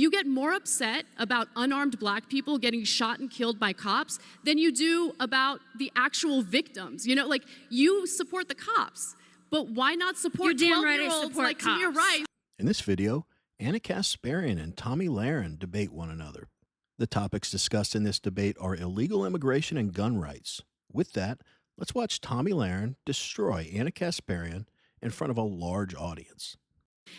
You get more upset about unarmed black people getting shot and killed by cops than you do about the actual victims. You know, like, you support the cops, but why not support 12-year-olds like Tamir Rice? In this video, Ana Kasparian and Tomi Lahren debate one another. The topics discussed in this debate are illegal immigration and gun rights. With that, let's watch Tomi Lahren destroy Ana Kasparian in front of a large audience.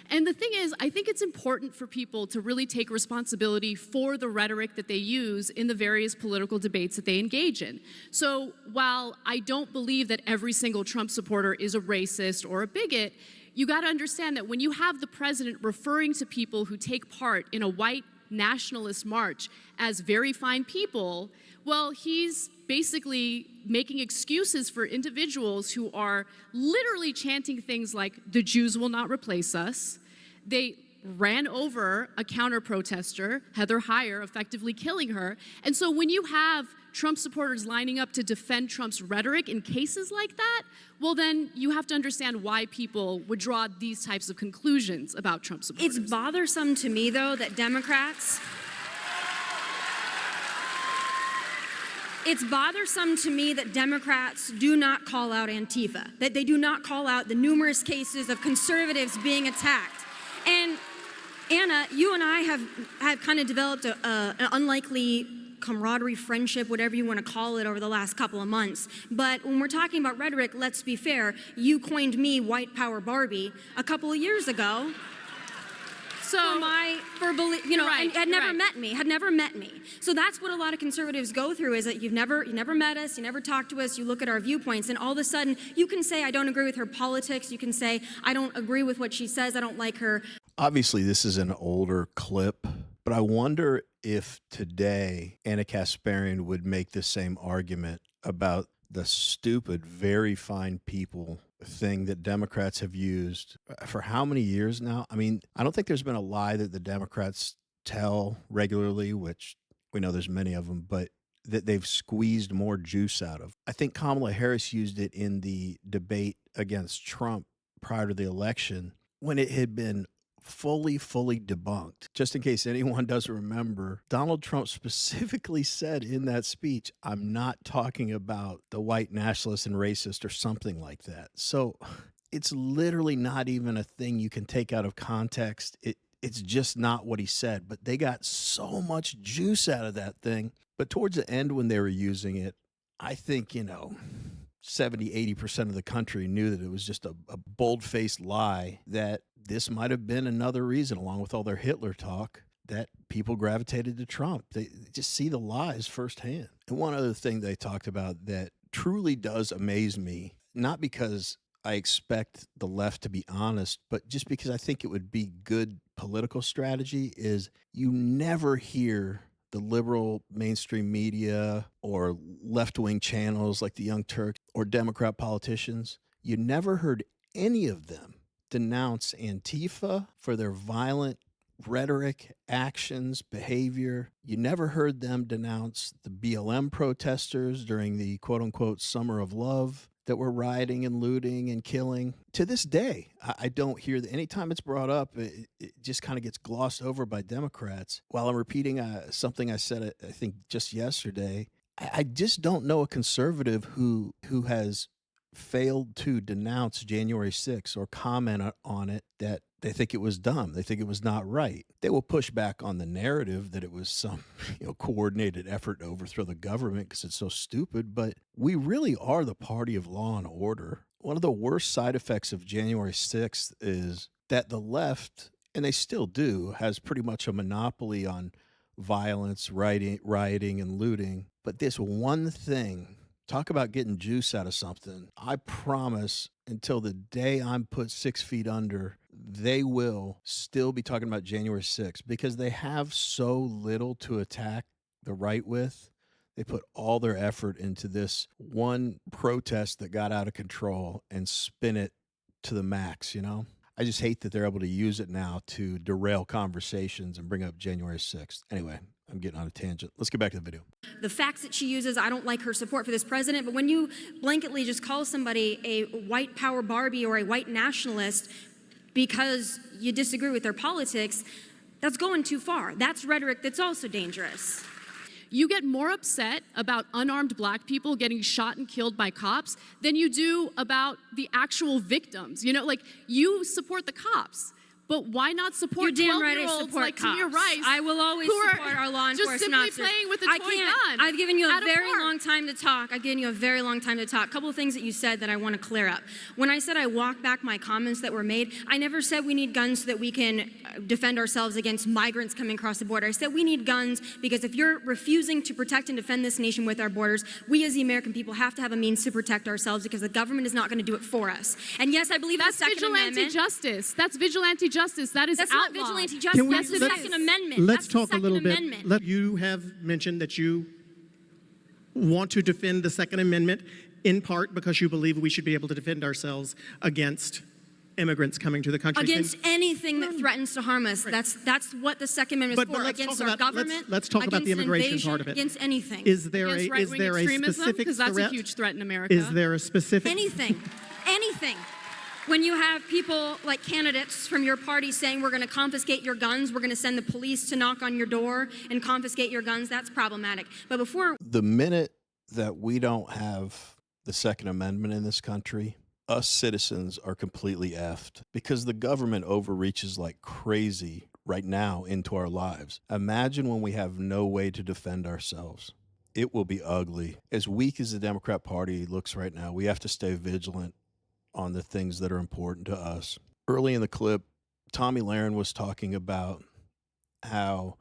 And the thing is, I think it's important for people to really take responsibility for the rhetoric that they use in the various political debates that they engage in. So while I don't believe that every single Trump supporter is a racist or a bigot, you got to understand that when you have the president referring to people who take part in a white nationalist march as very fine people, well, he's basically making excuses for individuals who are literally chanting things like, the Jews will not replace us. They ran over a counter-protester, Heather Heyer, effectively killing her. And so when you have Trump supporters lining up to defend Trump's rhetoric in cases like that, well, then you have to understand why people would draw these types of conclusions about Trump supporters. It's bothersome to me, though, that Democrats... It's bothersome to me that Democrats do not call out Antifa, that they do not call out the numerous cases of conservatives being attacked. And Ana, you and I have kind of developed an unlikely camaraderie, friendship, whatever you want to call it, over the last couple of months. But when we're talking about rhetoric, let's be fair, you coined me white power Barbie a couple of years ago. And had never met me. So that's what a lot of conservatives go through, is that you never met us, you never talked to us, you look at our viewpoints, and all of a sudden you can say, I don't agree with her politics, you can say, I don't agree with what she says, I don't like her. Obviously, this is an older clip, but I wonder if today Ana Kasparian would make the same argument about the stupid, very fine people thing that Democrats have used for how many years now? I mean, I don't think there's been a lie that the Democrats tell regularly, which we know there's many of them, but that they've squeezed more juice out of. I think Kamala Harris used it in the debate against Trump prior to the election when it had been fully debunked. Just in case anyone doesn't remember, Donald Trump specifically said in that speech, I'm not talking about the white nationalist and racist or something like that. So it's literally not even a thing you can take out of context. It's just not what he said, but they got so much juice out of that thing. But towards the end when they were using it, I think, 70, 80% of the country knew that it was just a bold-faced lie, that this might have been another reason, along with all their Hitler talk, that people gravitated to Trump. They just see the lies firsthand. And one other thing they talked about that truly does amaze me, not because I expect the left to be honest, but just because I think it would be good political strategy, is you never hear the liberal mainstream media or left-wing channels like the Young Turks or Democrat politicians, you never heard any of them denounce Antifa for their violent rhetoric, actions, behavior. You never heard them denounce the BLM protesters during the quote-unquote summer of love that were rioting and looting and killing. To this day, I don't hear that. Anytime it's brought up, it just kind of gets glossed over by Democrats. While I'm repeating something I said, I think, just yesterday, I just don't know a conservative who has failed to denounce January 6th or comment on it that they think it was dumb. They think it was not right. They will push back on the narrative that it was some coordinated effort to overthrow the government because it's so stupid. But we really are the party of law and order. One of the worst side effects of January 6th is that the left, and they still do, has pretty much a monopoly on violence, rioting, and looting. But this one thing, talk about getting juice out of something. I promise until the day I'm put 6 feet under, they will still be talking about January 6th because they have so little to attack the right with. They put all their effort into this one protest that got out of control and spin it to the max, I just hate that they're able to use it now to derail conversations and bring up January 6th. Anyway, I'm getting on a tangent. Let's get back to the video. The facts that she uses, I don't like her support for this president, but when you blanketly just call somebody a white power Barbie or a white nationalist because you disagree with their politics, That's going too far. That's rhetoric that's also dangerous. You get more upset about unarmed black people getting shot and killed by cops than you do about the actual victims. You know, like, you support the cops, but why not support 12-year-olds like Tamir Rice? I will always support our law enforcement just simply officers. playing with a toy gun. I've given you a very park. long time to talk. I've given you a very long time to talk. A couple of things that you said that I want to clear up. When I said I walk back my comments that were made, I never said we need guns so that we can defend ourselves against migrants coming across the border. I said we need guns because if you're refusing to protect and defend this nation with our borders, we as the American people have to have a means to protect ourselves because the government is not going to do it for us. And yes, I believe in the Second Amendment. That's vigilante justice. That's vigilante justice. That is That's outlawed. not vigilante justice. That's the Second Amendment. Let's That's the talk a Second little Amendment. bit. You have mentioned that you want to defend the Second Amendment in part because you believe we should be able to defend ourselves against immigrants coming to the country. Against anything that threatens to harm us. Right. That's what the Second Amendment is for. let's Against talk our about, government. Let's talk about the immigration invasion, part of it. Against anything. Is there Against a right-wing extremism? specific Because that's threat? a huge threat in America. Is there a specific Anything. Anything. When you have people like candidates from your party saying we're going to confiscate your guns, we're going to send the police to knock on your door and confiscate your guns, that's problematic. But before... The minute that we don't have the Second Amendment in this country, us citizens are completely effed because the government overreaches like crazy right now into our lives. Imagine when we have no way to defend ourselves. It will be ugly. As weak as the Democrat Party looks right now, we have to stay vigilant on the things that are important to us. Early in the clip, Tomi Lahren was talking about how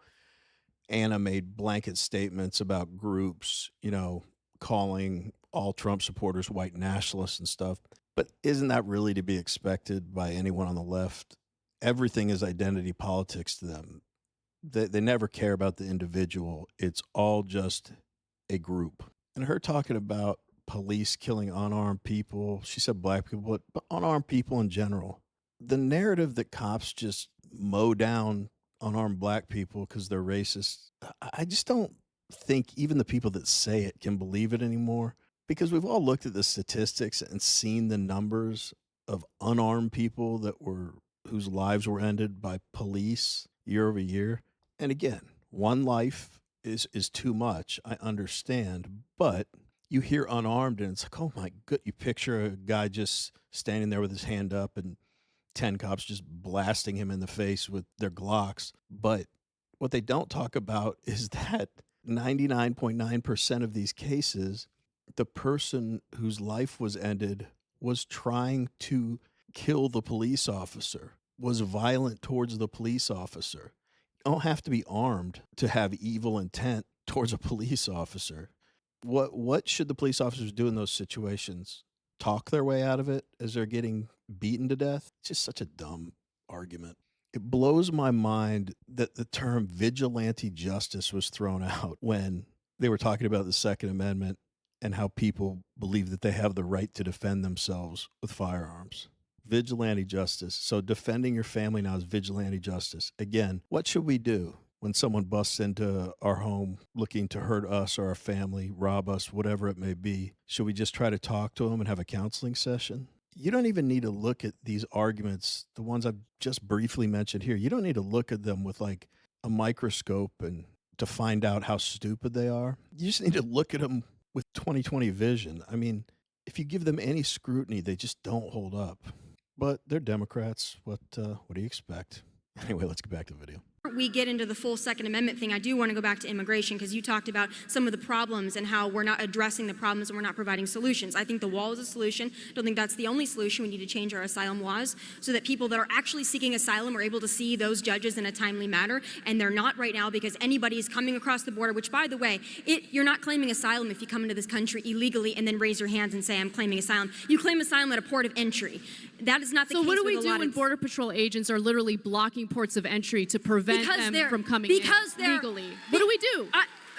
Ana made blanket statements about groups, you know, calling all Trump supporters white nationalists and stuff. But isn't that really to be expected by anyone on the left? Everything is identity politics to them. They never care about the individual. It's all just a group. And her talking about police killing unarmed people, she said black people, but unarmed people in general. The narrative that cops just mow down unarmed black people because they're racist, I just don't think even the people that say it can believe it anymore, because we've all looked at the statistics and seen the numbers of unarmed people whose lives were ended by police year over year. And again, one life is too much. I understand, but you hear unarmed and it's like, oh my good, you picture a guy just standing there with his hand up and 10 cops just blasting him in the face with their Glocks. But what they don't talk about is that 99.9% of these cases, the person whose life was ended was trying to kill the police officer, was violent towards the police officer. You don't have to be armed to have evil intent towards a police officer. What should the police officers do in those situations? Talk their way out of it as they're getting beaten to death? It's just such a dumb argument. It blows my mind that the term vigilante justice was thrown out when they were talking about the Second Amendment and how people believe that they have the right to defend themselves with firearms. Vigilante justice. So defending your family now is vigilante justice. Again, what should we do when someone busts into our home looking to hurt us or our family, rob us, whatever it may be? Should we just try to talk to them and have a counseling session? You don't even need to look at these arguments, the ones I've just briefly mentioned here. You don't need to look at them with like a microscope and to find out how stupid they are. You just need to look at them with 20/20 vision. I mean, if you give them any scrutiny, they just don't hold up. But they're Democrats. What do you expect? Anyway, let's get back to the video. We get into the full Second Amendment thing, I do want to go back to immigration because you talked about some of the problems and how we're not addressing the problems and we're not providing solutions. I think the wall is a solution. I don't think that's the only solution. We need to change our asylum laws so that people that are actually seeking asylum are able to see those judges in a timely manner, and they're not right now because anybody is coming across the border, which, by the way, you're not claiming asylum if you come into this country illegally and then raise your hands and say, I'm claiming asylum. You claim asylum at a port of entry. That is not the case. So what do we with a do lot when of Border Patrol agents are literally blocking ports of entry to prevent them from coming in legally? What do we do?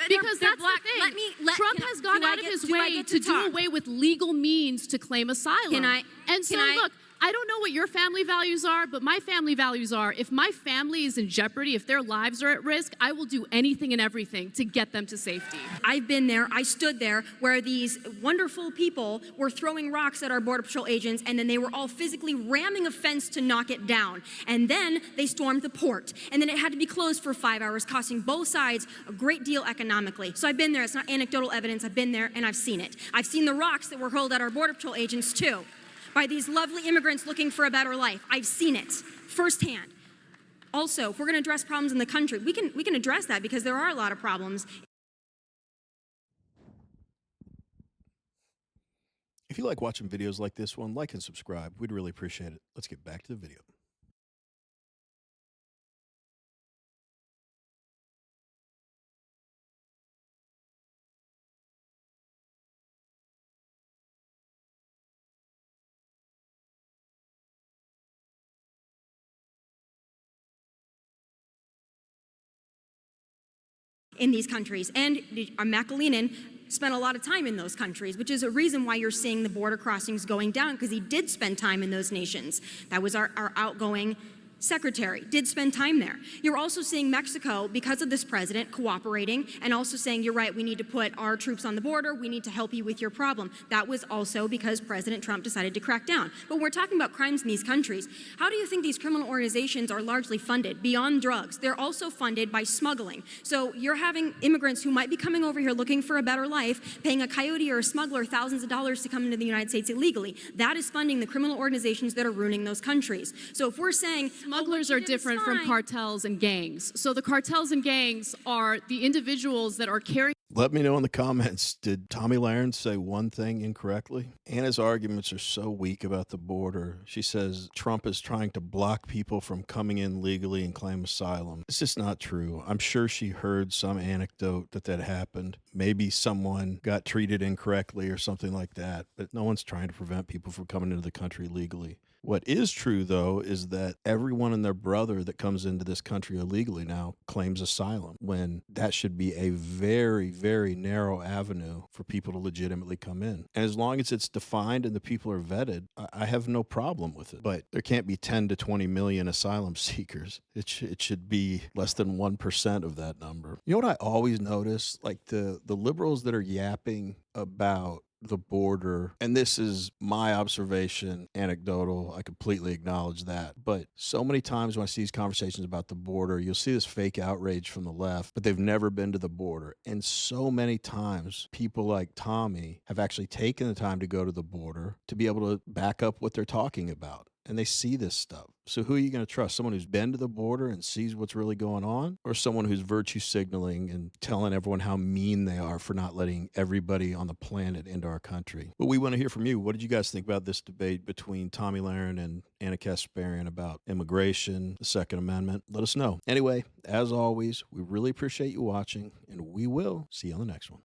Because that's the thing. Trump has gone out of his way to do away with legal means to claim asylum. Look, I don't know what your family values are, but my family values are if my family is in jeopardy, if their lives are at risk, I will do anything and everything to get them to safety. I've been there, I stood there where these wonderful people were throwing rocks at our Border Patrol agents, and then they were all physically ramming a fence to knock it down. And then they stormed the port. And then it had to be closed for 5 hours, costing both sides a great deal economically. So I've been there, it's not anecdotal evidence, I've been there and I've seen it. I've seen the rocks that were hurled at our Border Patrol agents too, by these lovely immigrants looking for a better life. I've seen it firsthand. Also, if we're going to address problems in the country, we can address that because there are a lot of problems. If you like watching videos like this one, like and subscribe. We'd really appreciate it. Let's get back to the video. In these countries. And Makalinin spent a lot of time in those countries, which is a reason why you're seeing the border crossings going down, because he did spend time in those nations. That was our outgoing secretary, did spend time there. You're also seeing Mexico, because of this president, cooperating and also saying, you're right, we need to put our troops on the border, we need to help you with your problem. That was also because President Trump decided to crack down. But we're talking about crimes in these countries. How do you think these criminal organizations are largely funded? Beyond drugs, they're also funded by smuggling. So you're having immigrants who might be coming over here looking for a better life, paying a coyote or a smuggler thousands of dollars to come into the United States illegally. That is funding the criminal organizations that are ruining those countries. So if we're saying, smugglers are different from cartels and gangs. So the cartels and gangs are the individuals that are carrying. Let me know in the comments, did Tomi Lahren say one thing incorrectly? Anna's arguments are so weak about the border. She says Trump is trying to block people from coming in legally and claim asylum. It's just not true. I'm sure she heard some anecdote that happened. Maybe someone got treated incorrectly or something like that, but no one's trying to prevent people from coming into the country legally. What is true, though, is that everyone and their brother that comes into this country illegally now claims asylum, when that should be a very, very narrow avenue for people to legitimately come in. And as long as it's defined and the people are vetted, I have no problem with it. But there can't be 10 to 20 million asylum seekers. It should be less than 1% of that number. You know what I always notice? Like the liberals that are yapping about the border, and this is my observation, anecdotal, I completely acknowledge that, but so many times when I see these conversations about the border, you'll see this fake outrage from the left, but they've never been to the border. And so many times people like Tomi have actually taken the time to go to the border to be able to back up what they're talking about. And they see this stuff. So who are you going to trust? Someone who's been to the border and sees what's really going on? Or someone who's virtue signaling and telling everyone how mean they are for not letting everybody on the planet into our country? But we want to hear from you. What did you guys think about this debate between Tomi Lahren and Ana Kasparian about immigration, the Second Amendment? Let us know. Anyway, as always, we really appreciate you watching, and we will see you on the next one.